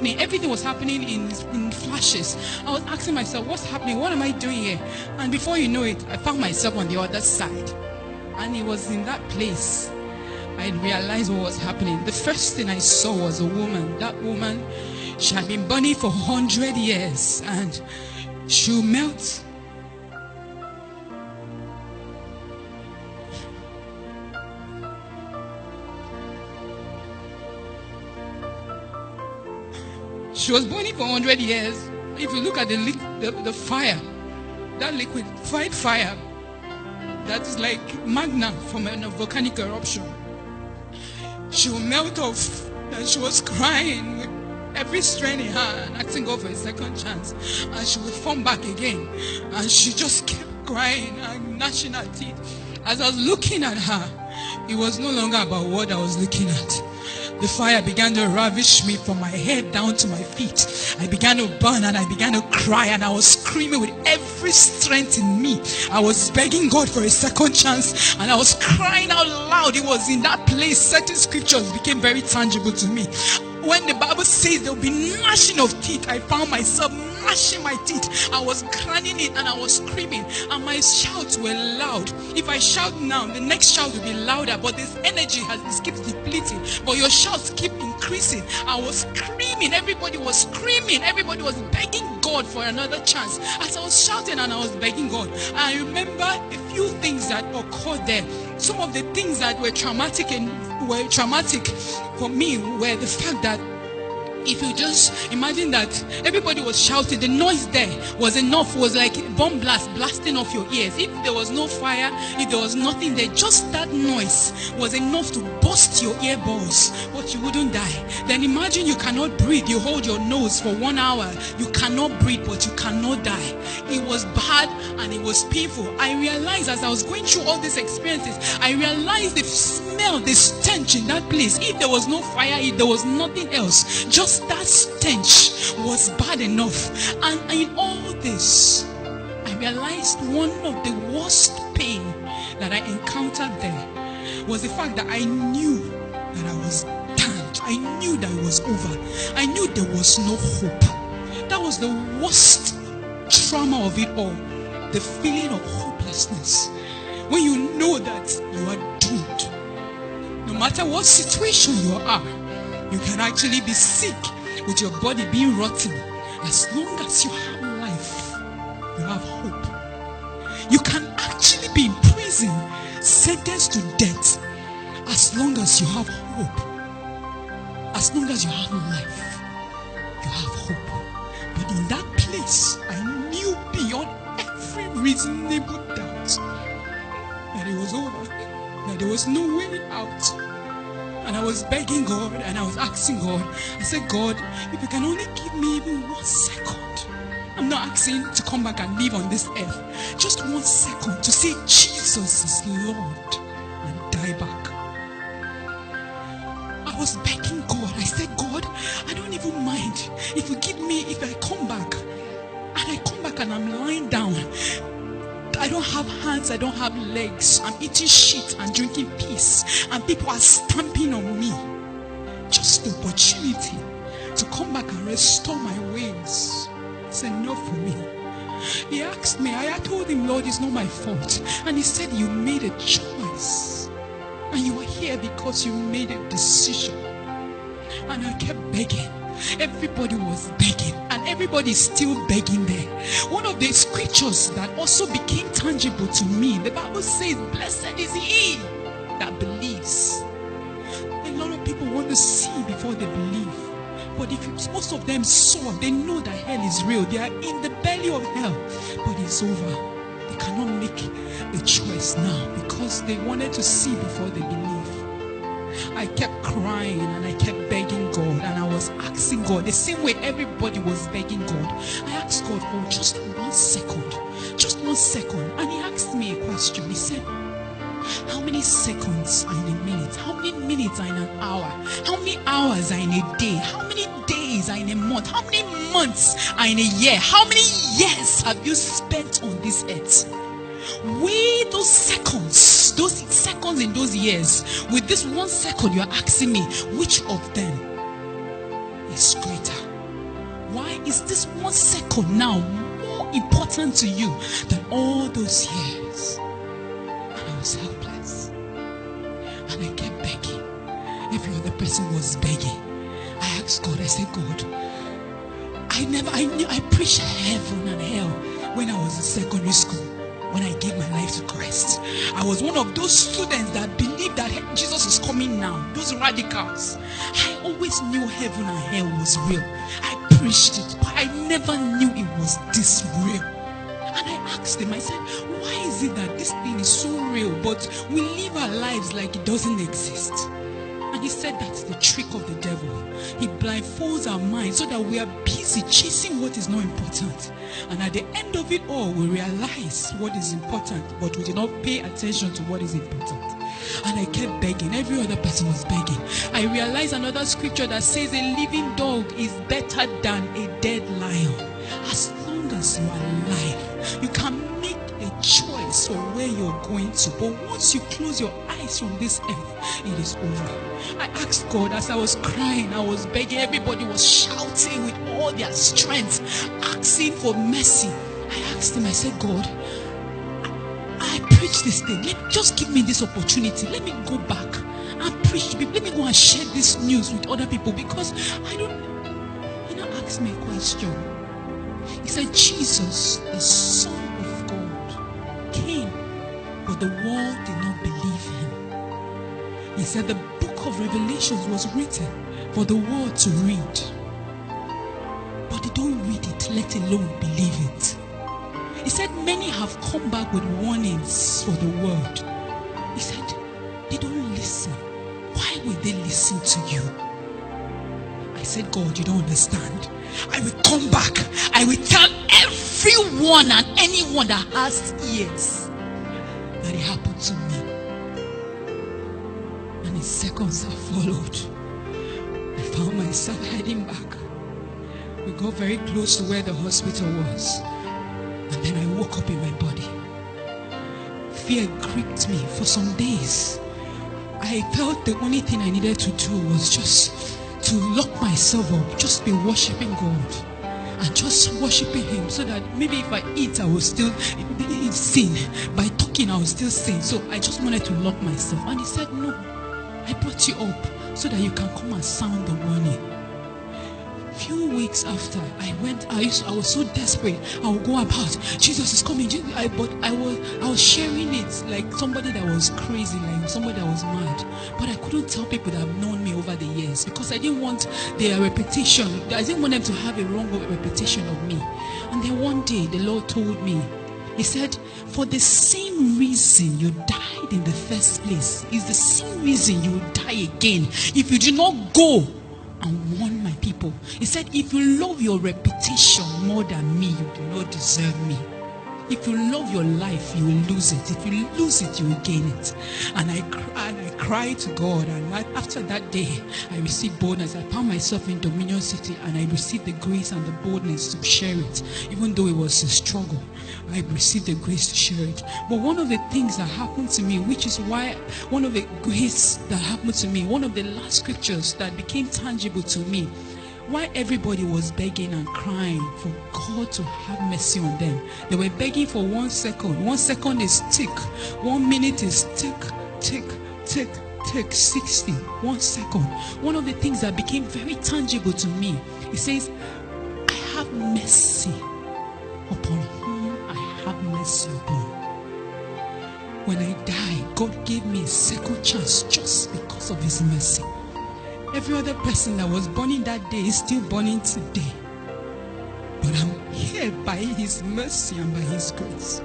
happening. Everything was happening in flashes. I was asking myself, what's happening? What am I doing here? And before you know it, I found myself on the other side. And it was in that place I realized what was happening. The first thing I saw was a woman. That woman, she had been burning for 100 years, and she will melt. She was burning for 100 years. If you look at the fire, that liquid fire, that is like magna from a volcanic eruption. She will melt off, and she was crying with every strength in her and asking God for a second chance. And she would fall back again, and she just kept crying and gnashing her teeth. As I was looking at her, it was no longer about what I was looking at. The fire began to ravish me from my head down to my feet. I began to burn and I began to cry, and I was screaming with every strength in me. I was begging God for a second chance, and I was crying out loud. It was in that place certain scriptures became very tangible to me. When the Bible says there will be gnashing of teeth, I found myself gnashing my teeth. I was grinding it and I was screaming, and my shouts were loud. If I shout now, the next shout will be louder, but this energy it keeps depleting, but your shouts keep increasing. I was screaming, everybody was screaming, everybody was begging God for another chance. As I was shouting and I was begging God, I remember a few things that occurred there. Some of the things that were traumatic for me were the fact that if you just imagine that everybody was shouting, the noise there was enough, was like a bomb blast blasting off your ears. If there was no fire, if there was nothing there, just that noise was enough to burst your earballs, but you wouldn't die. Then imagine you cannot breathe, you hold your nose for 1 hour, you cannot breathe, but you cannot die. It was bad and it was painful. I realized as I was going through all these experiences, I realized the smell, the stench in that place. If there was no fire, if there was nothing else, just that stench was bad enough. And in all this, I realized one of the worst pain that I encountered there was the fact that I knew that I was damned. I knew that it was over. I knew there was no hope. That was the worst trauma of it all. The feeling of hopelessness. When you know that you are doomed. No matter what situation you are, you can actually be sick with your body being rotten. As long as you have life, you have hope. You can actually be in prison, sentenced to death. As long as you have hope. As long as you have life, you have hope. But in that place, I knew beyond every reasonable doubt that it was over, that there was no way out. And I was begging God and I was asking God. I said, God, if you can only give me even 1 second. I'm not asking to come back and live on this earth. Just 1 second to say Jesus is Lord and die back. I was begging God. I said, God, I don't even mind if you give me, if I come back and I'm lying down. I don't have hands, I don't have legs. I'm eating shit and drinking piss, and people are stamping on me. Just the opportunity to come back and restore my ways. It's enough for me. He asked me, I told him, Lord, it's not my fault. And he said, you made a choice. And you are here because you made a decision. And I kept begging. Everybody was begging, and everybody is still begging there. One of the scriptures that also became tangible to me, the Bible says, blessed is he that believes. A lot of people want to see before they believe. But if most of them saw, they know that hell is real. They are in the belly of hell, but it's over. They cannot make the choice now because they wanted to see before they believe. I kept crying and I kept begging God, and I was asking God the same way everybody was begging God. I asked God for just 1 second, just 1 second, and he asked me a question. He said, how many seconds are in a minute? How many minutes are in an hour? How many hours are in a day? How many days are in a month? How many months are in a year? How many years have you spent on this earth? Weigh those seconds in those years. With this 1 second, you're asking me, which of them is greater? Why is this 1 second now more important to you than all those years? And I was helpless. And I kept begging. Every other person was begging. I asked God, I said, God, I preached heaven and hell when I was in secondary school, when I gave my life to Christ. I was one of those students that believed that Jesus is coming now, those radicals. I always knew heaven and hell was real. I preached it, but I never knew it was this real. And I asked him, I said, why is it that this thing is so real, but we live our lives like it doesn't exist? And he said that's the trick of the devil. He blindfolds our minds so that we are busy chasing what is not important. And at the end of it all, we realize what is important, but we do not pay attention to what is important. And I kept begging. Every other person was begging. I realized another scripture that says a living dog is better than a dead lion. As long as you are alive, you can make a choice for where you're going to. But once you close your eyes from this earth, it is over. I asked God as I was crying, I was begging. Everybody was shouting with all their strength, asking for mercy. I asked him, I said, God, I preach this thing. Just give me this opportunity. Let me go back and preach to people. Let me go and share this news with other people, because I don't. He now asked me a question. He said, Jesus, the Son of God, came, but the world did not believe him. He said the book of Revelations was written for the world to read, but they don't read it, let alone believe it. He said many have come back with warnings for the world. He said they don't listen. Why will they listen to you? I said, God, you don't understand. I will come back. I will tell everyone and anyone that has ears that it happened to me. And in seconds that followed, I found myself heading back. We got very close to where the hospital was. And then I woke up in my body. Fear gripped me for some days. I felt the only thing I needed to do was just to lock myself up, just be worshiping God and just worshiping him, so that maybe if I eat I will still sin. By talking I will still sin. So I just wanted to lock myself. And he said, no, I brought you up so that you can come and sound the warning. Few weeks after I was so desperate. I would go about, Jesus is coming. But I was sharing it like somebody that was crazy, like somebody that was mad. But I couldn't tell people that have known me over the years, because I didn't want their reputation. I didn't want them to have a wrong reputation of me. And then one day the Lord told me, he said, for the same reason you died in the first place is the same reason you will die again if you do not go and warn my people. He said, if you love your reputation more than me, you do not deserve me. If you love your life, you will lose it. If you lose it, you will gain it. And I cried to God. And after that day, I received boldness. I found myself in Dominion City, and I received the grace and the boldness to share it. Even though it was a struggle, I received the grace to share it. But one of the things that happened to me, which is why one of the grace that happened to me, one of the last scriptures that became tangible to me, why everybody was begging and crying for God to have mercy on them. They were begging for 1 second. 1 second is tick. 1 minute is tick, tick, tick, tick. 60. 1 second. One of the things that became very tangible to me, it says, I have mercy upon whom I have mercy upon. When I died, God gave me a second chance just because of his mercy. Every other person that was burning that day is still burning today. But I'm here by his mercy and by his grace.